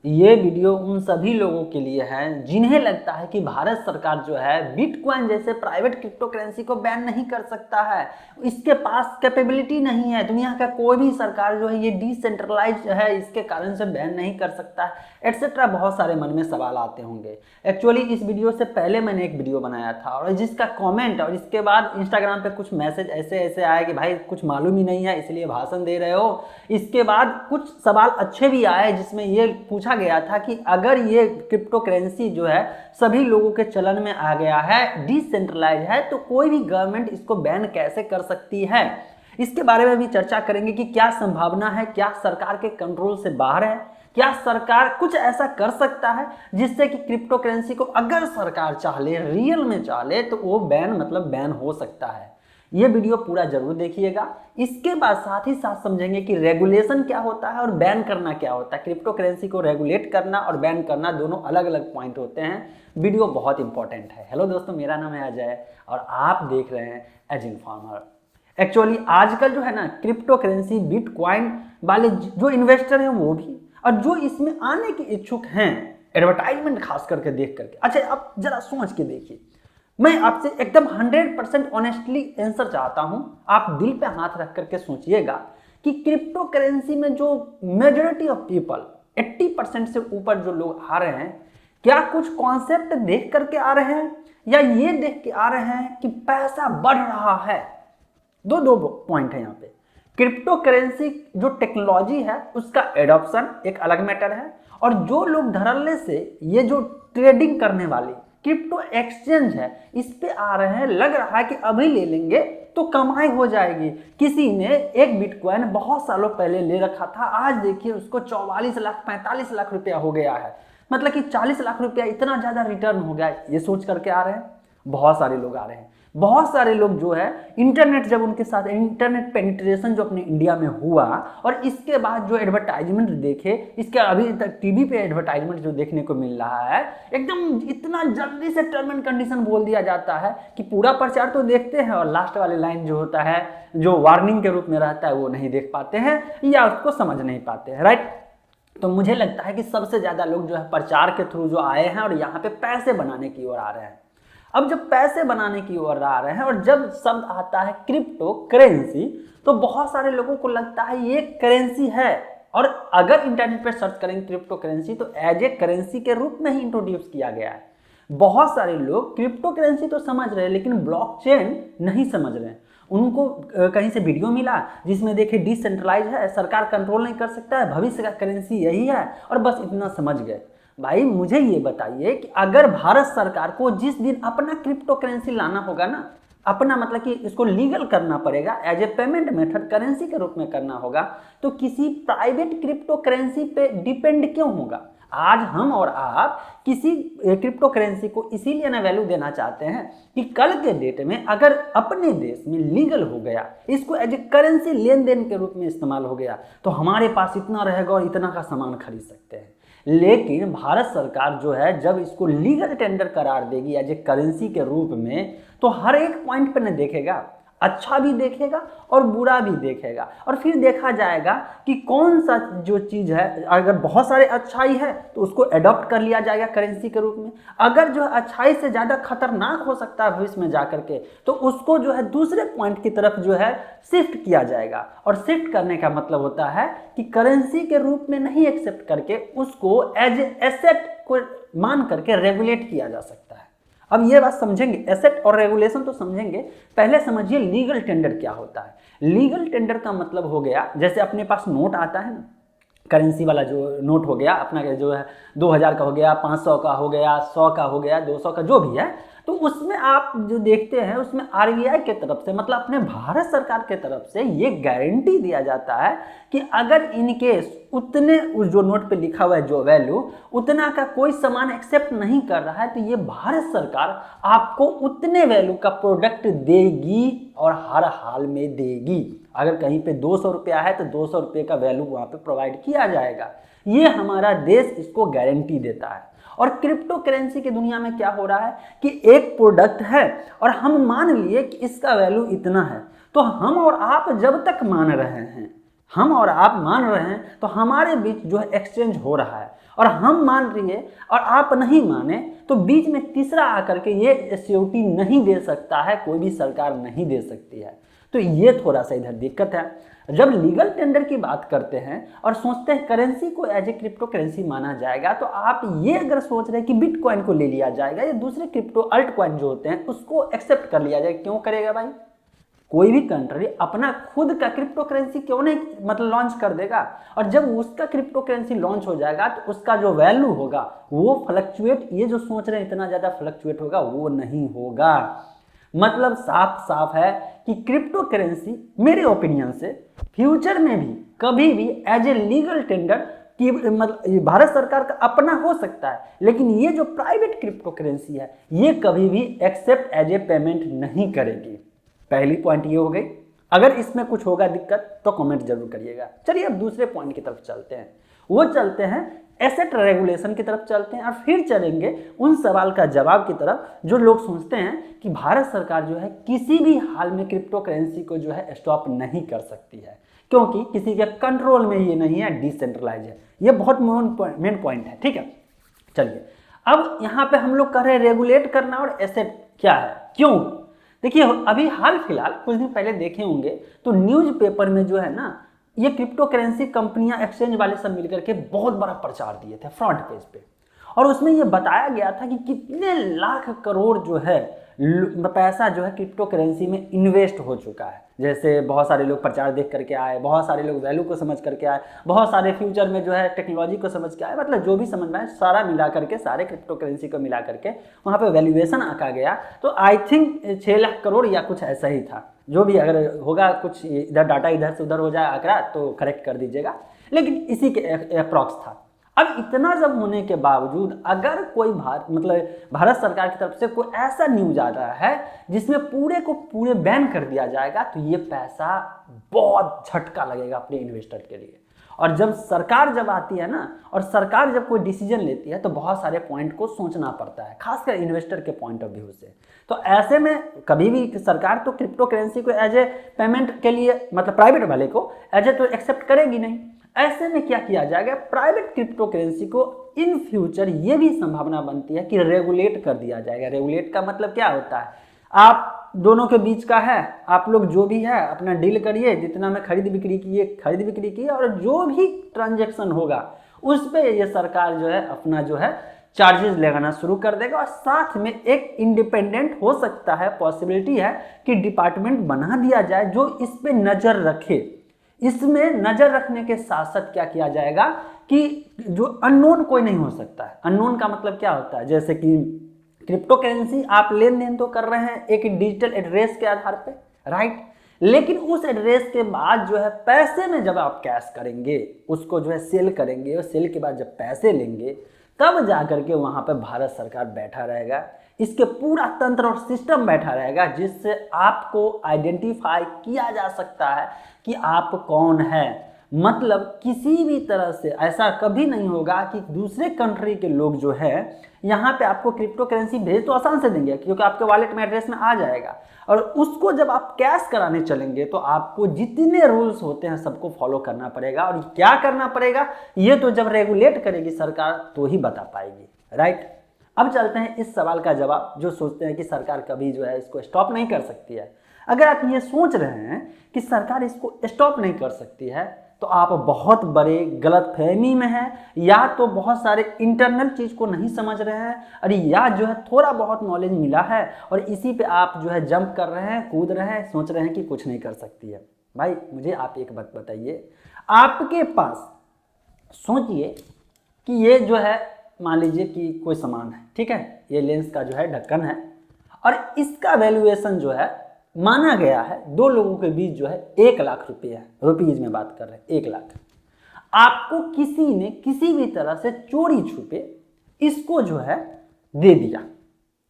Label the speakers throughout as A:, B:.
A: ये वीडियो उन सभी लोगों के लिए है जिन्हें लगता है कि भारत सरकार जो है बिटकॉइन जैसे प्राइवेट क्रिप्टो करेंसी को बैन नहीं कर सकता है, इसके पास कैपेबिलिटी नहीं है। दुनिया का कोई भी सरकार जो है ये डिसेंट्रलाइज है, इसके कारण से बैन नहीं कर सकता है, एटसेट्रा। बहुत सारे मन में सवाल आते होंगे। एक्चुअली इस वीडियो से पहले मैंने एक वीडियो बनाया था और जिसका कॉमेंट और इसके बाद इंस्टाग्राम पे कुछ मैसेज ऐसे ऐसे आए कि भाई कुछ मालूम ही नहीं है इसलिए भाषण दे रहे हो। इसके बाद कुछ सवाल अच्छे भी आए जिसमें ये पूछा गया था कि अगर ये क्रिप्टो करेंसी जो है सभी लोगों के चलन में आ गया है, डिसेंट्रलाइज है, तो कोई भी गवर्नमेंट इसको बैन कैसे कर सकती है। इसके बारे में भी चर्चा करेंगे कि क्या संभावना है, क्या सरकार के कंट्रोल से बाहर है, क्या सरकार कुछ ऐसा कर सकता है जिससे कि क्रिप्टो करेंसी को अगर सरकार चाहे, रियल में चाहे, तो वो बैन हो सकता है। ये वीडियो पूरा जरूर देखिएगा। इसके बाद साथ ही साथ समझेंगे कि रेगुलेशन क्या होता है और बैन करना क्या होता है। क्रिप्टो करेंसी को रेगुलेट करना और बैन करना दोनों अलग अलग पॉइंट होते हैं। वीडियो बहुत इंपॉर्टेंट है। हेलो दोस्तों, मेरा नाम है अजय और आप देख रहे हैं एज इन्फॉर्मर। एक्चुअली आजकल जो है ना, क्रिप्टो करेंसी बिटकॉइन वाले जो इन्वेस्टर हैं वो भी, और जो इसमें आने के इच्छुक हैं, एडवर्टाइजमेंट खास करके देख करके, अच्छा आप जरा सोच के देखिए। मैं आपसे एकदम 100% ऑनेस्टली आंसर चाहता हूं। आप दिल पे हाथ रख करके सोचिएगा कि क्रिप्टो करेंसी में जो मेजॉरिटी ऑफ पीपल 80% से ऊपर जो लोग आ रहे हैं, क्या कुछ कॉन्सेप्ट देख करके आ रहे हैं या ये देख के आ रहे हैं कि पैसा बढ़ रहा है। दो पॉइंट है यहाँ पे। क्रिप्टो करेंसी जो टेक्नोलॉजी है उसका एडॉप्शन एक अलग मैटर है, और जो लोग धड़ल्ले से ये जो ट्रेडिंग करने वाली क्रिप्टो एक्सचेंज है इस पे आ रहे हैं, लग रहा है कि अभी ले लेंगे तो कमाई हो जाएगी। किसी ने एक बिटकॉइन बहुत सालों पहले ले रखा था, आज देखिए उसको 44 लाख 45 लाख रुपया हो गया है। मतलब कि 40 लाख रुपया इतना ज्यादा रिटर्न हो गया, ये सोच करके आ रहे हैं। बहुत सारे लोग आ रहे हैं। बहुत सारे लोग जो है इंटरनेट, जब उनके साथ इंटरनेट पेनिट्रेशन जो अपने इंडिया में हुआ और इसके बाद जो एडवर्टाइजमेंट देखे, इसके अभी तक टीवी पे एडवर्टाइजमेंट जो देखने को मिल रहा है, एकदम इतना जल्दी से टर्म एंड कंडीशन बोल दिया जाता है कि पूरा प्रचार तो देखते हैं और लास्ट वाले लाइन जो होता है, जो वार्निंग के रूप में रहता है, वो नहीं देख पाते हैं या उसको समझ नहीं पाते हैं। राइट। तो मुझे लगता है कि सबसे ज्यादा लोग जो है प्रचार के थ्रू जो आए हैं और यहाँ पे पैसे बनाने की ओर आ रहे हैं। अब जब पैसे बनाने की ओर आ रहे हैं और जब शब्द आता है क्रिप्टो करेंसी, तो बहुत सारे लोगों को लगता है ये करेंसी है। और अगर इंटरनेट पर सर्च करेंगे क्रिप्टो करेंसी तो एज ए करेंसी के रूप में ही इंट्रोड्यूस किया गया है। बहुत सारे लोग क्रिप्टो करेंसी तो समझ रहे हैं लेकिन ब्लॉकचेन नहीं समझ रहे हैं। उनको कहीं से वीडियो मिला जिसमें देखे डिसेंट्रलाइज है, सरकार कंट्रोल नहीं कर सकता है, भविष्य का करेंसी यही है, और बस इतना समझ गए। भाई मुझे ये बताइए कि अगर भारत सरकार को जिस दिन अपना क्रिप्टो करेंसी लाना होगा ना, अपना मतलब कि इसको लीगल करना पड़ेगा, as a payment method currency के रूप में करना होगा, तो किसी प्राइवेट क्रिप्टो करेंसी पे डिपेंड क्यों होगा। आज हम और आप किसी क्रिप्टो करेंसी को इसीलिए ना वैल्यू देना चाहते हैं कि कल के डेट में अगर अपने देश में लीगल हो गया, इसको एज ए करेंसी लेन देन के रूप में इस्तेमाल हो गया, तो हमारे पास इतना रहेगा और इतना का सामान खरीद सकते हैं। लेकिन भारत सरकार जो है जब इसको लीगल टेंडर करार देगी एज ए करेंसी के रूप में, तो हर एक पॉइंट पर न देखेगा, अच्छा भी देखेगा और बुरा भी देखेगा, और फिर देखा जाएगा कि कौन सा जो चीज़ है, अगर बहुत सारे अच्छाई है तो उसको एडॉप्ट कर लिया जाएगा करेंसी के रूप में। अगर जो है अच्छाई से ज़्यादा खतरनाक हो सकता है भविष्य में जाकर के, तो उसको जो है दूसरे पॉइंट की तरफ जो है शिफ्ट किया जाएगा। और शिफ्ट करने का मतलब होता है कि करेंसी के रूप में नहीं एक्सेप्ट करके उसको एज एसेट को मान करके रेगुलेट किया जा सकता है। अब ये बात समझेंगे, एसेट और रेगुलेशन तो समझेंगे। पहले समझिए लीगल टेंडर क्या होता है। लीगल टेंडर का मतलब हो गया, जैसे अपने पास नोट आता है ना, करेंसी वाला जो नोट हो गया अपना, जो है 2000 का हो गया, 500 का हो गया, 100 का हो गया, 200 का जो भी है, तो उसमें आप जो देखते हैं उसमें आरबीआई के तरफ से, मतलब अपने भारत सरकार के तरफ से ये गारंटी दिया जाता है कि अगर इनकेस उतने उस जो नोट पे लिखा हुआ है जो वैल्यू, उतना का कोई सामान एक्सेप्ट नहीं कर रहा है, तो ये भारत सरकार आपको उतने वैल्यू का प्रोडक्ट देगी और हर हाल में देगी। अगर कहीं पे 200 रुपया है तो 200 रुपये का वैल्यू वहाँ पे प्रोवाइड किया जाएगा। ये हमारा देश इसको गारंटी देता है। और क्रिप्टो करेंसी की दुनिया में क्या हो रहा है कि एक प्रोडक्ट है और हम मान लिए कि इसका वैल्यू इतना है, तो हम और आप जब तक मान रहे हैं, हम और आप मान रहे हैं, तो हमारे बीच जो है एक्सचेंज हो रहा है। और हम मान रही है और आप नहीं माने, तो बीच में तीसरा आकर के ये एसओटी नहीं दे सकता है, कोई भी सरकार नहीं दे सकती है। तो ये थोड़ा सा इधर दिक्कत है। जब लीगल टेंडर की बात करते हैं और सोचते हैं करेंसी को एज ए क्रिप्टो करेंसी माना जाएगा, तो आप ये अगर सोच रहे हैं कि बिटकॉइन को ले लिया जाएगा या दूसरे क्रिप्टो अल्ट कॉइन जो होते हैं उसको एक्सेप्ट कर लिया जाएगा, क्यों करेगा भाई? कोई भी कंट्री अपना खुद का क्रिप्टो करेंसी क्यों नहीं मतलब लॉन्च कर देगा? और जब उसका क्रिप्टो करेंसी लॉन्च हो जाएगा तो उसका जो वैल्यू होगा वो फ्लक्चुएट, ये जो सोच रहे हैं इतना ज्यादा फ्लक्चुएट होगा, वो नहीं होगा। मतलब साफ साफ है कि क्रिप्टो करेंसी मेरे ओपिनियन से फ्यूचर में भी कभी भी एज ए लीगल टेंडर कि मतलब भारत सरकार का अपना हो सकता है, लेकिन ये जो प्राइवेट क्रिप्टो करेंसी है ये कभी भी एक्सेप्ट एज ए पेमेंट नहीं करेगी। पहली पॉइंट ये हो गई। अगर इसमें कुछ होगा दिक्कत तो कमेंट जरूर करिएगा। चलिए अब दूसरे पॉइंट की तरफ चलते हैं, वो चलते हैं एसेट रेगुलेशन की तरफ चलते हैं और फिर चलेंगे उन सवाल का जवाब की तरफ जो लोग सोचते हैं कि भारत सरकार जो है किसी भी हाल में क्रिप्टो करेंसी को जो है स्टॉप नहीं कर सकती है, क्योंकि किसी के कंट्रोल में ये नहीं है, डिसेंट्रलाइज है। ये बहुत मेन पॉइंट है, ठीक है। चलिए अब यहाँ पे हम लोग कर रहे हैं रेगुलेट करना और एसेट क्या है, क्यों? देखिए अभी हाल फिलहाल कुछ दिन पहले देखे होंगे तो न्यूज़पेपर में जो है ना ये क्रिप्टो करेंसी कंपनियां एक्सचेंज वाले सब मिलकर के बहुत बड़ा प्रचार दिए थे फ्रंट पेज पे, और उसमें ये बताया गया था कि कितने लाख करोड़ जो है पैसा जो है क्रिप्टो करेंसी में इन्वेस्ट हो चुका है। जैसे बहुत सारे लोग प्रचार देख करके आए, बहुत सारे लोग वैल्यू को समझ करके आए, बहुत सारे फ्यूचर में जो है टेक्नोलॉजी को समझ के आए, मतलब जो भी समझ में आए सारा मिला करके, सारे क्रिप्टो करेंसी को मिला करके वहाँ पे वैल्यूएशन आका गया। तो आई थिंक 6 लाख करोड़ या कुछ ऐसा ही था, जो भी अगर होगा, कुछ इधर डाटा इधर से उधर हो जाए आंकड़ा तो करेक्ट कर दीजिएगा, लेकिन इसी के अप्रॉक्स था। अब इतना जब होने के बावजूद अगर कोई भारत सरकार की तरफ से कोई ऐसा न्यूज आ रहा है जिसमें पूरे को पूरे बैन कर दिया जाएगा, तो ये पैसा बहुत झटका लगेगा अपने इन्वेस्टर के लिए। और जब सरकार जब आती है ना, और सरकार जब कोई डिसीजन लेती है तो बहुत सारे पॉइंट को सोचना पड़ता है, खासकर इन्वेस्टर के पॉइंट ऑफ व्यू से। तो ऐसे में कभी भी सरकार तो क्रिप्टो करेंसी को एज ए पेमेंट के लिए मतलब प्राइवेट वाले को एज ए तो एक्सेप्ट करेगी नहीं। ऐसे में क्या किया जाएगा, प्राइवेट क्रिप्टो करेंसी को इन फ्यूचर ये भी संभावना बनती है कि रेगुलेट कर दिया जाएगा। रेगुलेट का मतलब क्या होता है, आप दोनों के बीच का है, आप लोग जो भी है अपना डील करिए, जितना में खरीद बिक्री की, और जो भी ट्रांजैक्शन होगा उस पे ये सरकार जो है अपना जो है चार्जेस लगाना शुरू कर देगा। और साथ में एक इंडिपेंडेंट हो सकता है, पॉसिबिलिटी है कि डिपार्टमेंट बना दिया जाए जो इस पे नजर रखे। इसमें नजर रखने के साथ साथ क्या किया जाएगा कि जो अननोन कोई नहीं हो सकता है। अननोन का मतलब क्या होता है, जैसे कि क्रिप्टो करेंसी आप लेन देन तो कर रहे हैं एक डिजिटल एड्रेस के आधार पे, राइट, लेकिन उस एड्रेस के बाद जो है पैसे में जब आप कैश करेंगे, उसको जो है सेल करेंगे, और सेल के बाद जब पैसे लेंगे तब जाकर के वहां पे भारत सरकार बैठा रहेगा, इसके पूरा तंत्र और सिस्टम बैठा रहेगा, जिससे आपको आइडेंटिफाई किया जा सकता है कि आप कौन है। मतलब किसी भी तरह से ऐसा कभी नहीं होगा कि दूसरे कंट्री के लोग जो है यहाँ पे आपको क्रिप्टो करेंसी भेज तो आसान से देंगे, क्योंकि आपके वॉलेट में एड्रेस में आ जाएगा, और उसको जब आप कैश कराने चलेंगे तो आपको जितने रूल्स होते हैं सबको फॉलो करना पड़ेगा। और क्या करना पड़ेगा ये तो जब रेगुलेट करेगी सरकार तो ही बता पाएगी, राइट। अब चलते हैं इस सवाल का जवाब, जो सोचते हैं कि सरकार कभी जो है इसको स्टॉप नहीं कर सकती है। अगर आप ये सोच रहे हैं कि सरकार इसको स्टॉप नहीं कर सकती है तो आप बहुत बड़े गलतफहमी में हैं, या तो बहुत सारे इंटरनल चीज़ को नहीं समझ रहे हैं, और या जो है थोड़ा बहुत नॉलेज मिला है और इसी पे आप जो है जंप कर रहे हैं, कूद रहे हैं, सोच रहे हैं कि कुछ नहीं कर सकती है। भाई मुझे आप एक बात बताइए, आपके पास सोचिए कि ये जो है मान लीजिए कि कोई सामान है, ठीक है, ये लेंस का जो है ढक्कन है, और इसका वैल्यूएशन जो है माना गया है दो लोगों के बीच जो है 1 लाख रुपए है, रुपीज में बात कर रहे हैं 1 लाख। आपको किसी ने किसी भी तरह से चोरी छुपे इसको जो है दे दिया,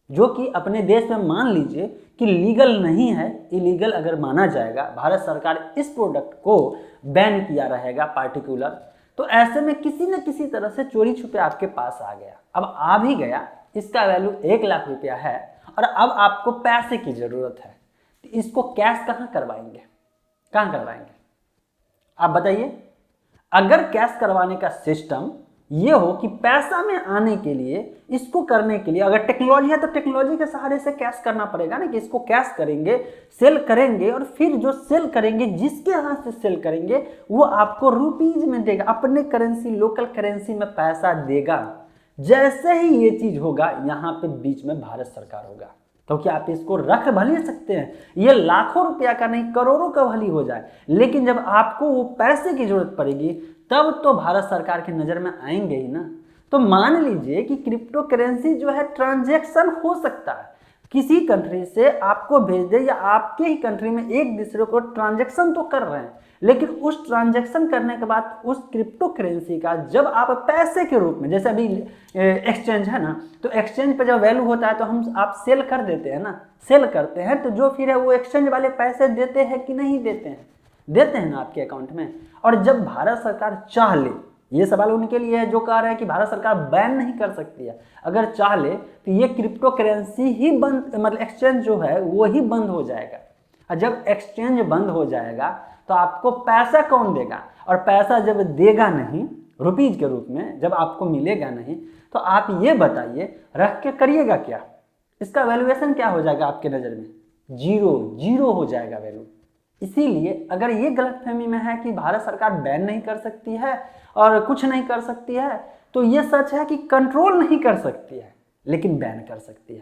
A: जो कि अपने देश में मान लीजिए कि लीगल नहीं है, इलीगल अगर माना जाएगा, भारत सरकार इस प्रोडक्ट को बैन किया रहेगा पार्टिकुलर, तो ऐसे में किसी न किसी तरह से चोरी छुपे आपके पास आ गया। अब आ भी गया, इसका वैल्यू 1 लाख रुपया है, और अब आपको पैसे की जरूरत है, तो इसको कैश कहाँ करवाएंगे, कहाँ करवाएंगे आप बताइए। अगर कैश करवाने का सिस्टम ये हो कि पैसा में आने के लिए, इसको करने के लिए अगर टेक्नोलॉजी है तो टेक्नोलॉजी के सहारे से कैश करना पड़ेगा ना, कि इसको कैश करेंगे, सेल करेंगे, और फिर जो सेल करेंगे, जिसके हाथ से सेल करेंगे वो आपको रुपीज में देगा, अपने करेंसी, लोकल करेंसी में पैसा देगा। जैसे ही ये चीज होगा, यहाँ पे बीच में भारत सरकार होगा, क्योंकि आप इसको रख भले सकते हैं, ये लाखों रुपया का नहीं करोड़ों का भली हो जाए, लेकिन जब आपको वो पैसे की जरूरत पड़ेगी तब तो भारत सरकार की नज़र में आएंगे ही ना। तो मान लीजिए कि क्रिप्टो करेंसी जो है ट्रांजैक्शन हो सकता है, किसी कंट्री से आपको भेज दे या आपके ही कंट्री में एक दूसरे को ट्रांजैक्शन तो कर रहे हैं, लेकिन उस ट्रांजैक्शन करने के बाद उस क्रिप्टो करेंसी का जब आप पैसे के रूप में, जैसे अभी एक्सचेंज है ना, तो एक्सचेंज पे जब वैल्यू होता है तो हम आप सेल कर देते हैं ना, सेल करते हैं, तो जो फिर है वो एक्सचेंज वाले पैसे देते हैं कि नहीं देते हैं? देते हैं ना आपके अकाउंट में। और जब भारत सरकार चाह ले, ये सवाल उनके लिए है जो कह रहे हैं कि भारत सरकार बैन नहीं कर सकती है, अगर चाह ले तो ये क्रिप्टो करेंसी ही बंद, मतलब एक्सचेंज जो है वो ही बंद हो जाएगा। और जब एक्सचेंज बंद हो जाएगा तो आपको पैसा कौन देगा? और पैसा जब देगा नहीं रुपीज के रूप में, जब आपको मिलेगा नहीं, तो आप ये बताइए रख के करिएगा क्या? इसका वैल्यूएशन क्या हो जाएगा आपके नज़र में? जीरो हो जाएगा वैल्यू। इसीलिए अगर ये गलतफहमी में है कि भारत सरकार बैन नहीं कर सकती है और कुछ नहीं कर सकती है, तो ये सच है कि कंट्रोल नहीं कर सकती है लेकिन बैन कर सकती है।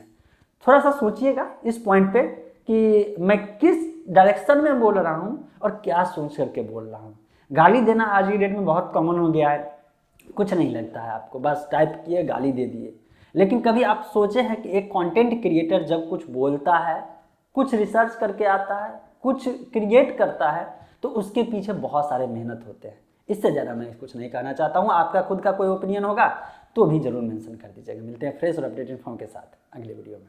A: थोड़ा सा सोचिएगा इस पॉइंट पे कि मैं किस डायरेक्शन में बोल रहा हूँ और क्या सोच करके बोल रहा हूँ। गाली देना आज की डेट में बहुत कॉमन हो गया है, कुछ नहीं लगता है आपको, बस टाइप किए गाली दे दिए। लेकिन कभी आप सोचे हैं कि एक कंटेंट क्रिएटर जब कुछ बोलता है, कुछ रिसर्च करके आता है, कुछ क्रिएट करता है, तो उसके पीछे बहुत सारे मेहनत होते हैं। इससे ज़्यादा मैं कुछ नहीं कहना चाहता हूँ। आपका खुद का कोई ओपिनियन होगा तो भी जरूर मेंशन कर दीजिएगा। मिलते हैं फ्रेश और अपडेटेड इन्फॉर्म के साथ अगले वीडियो में।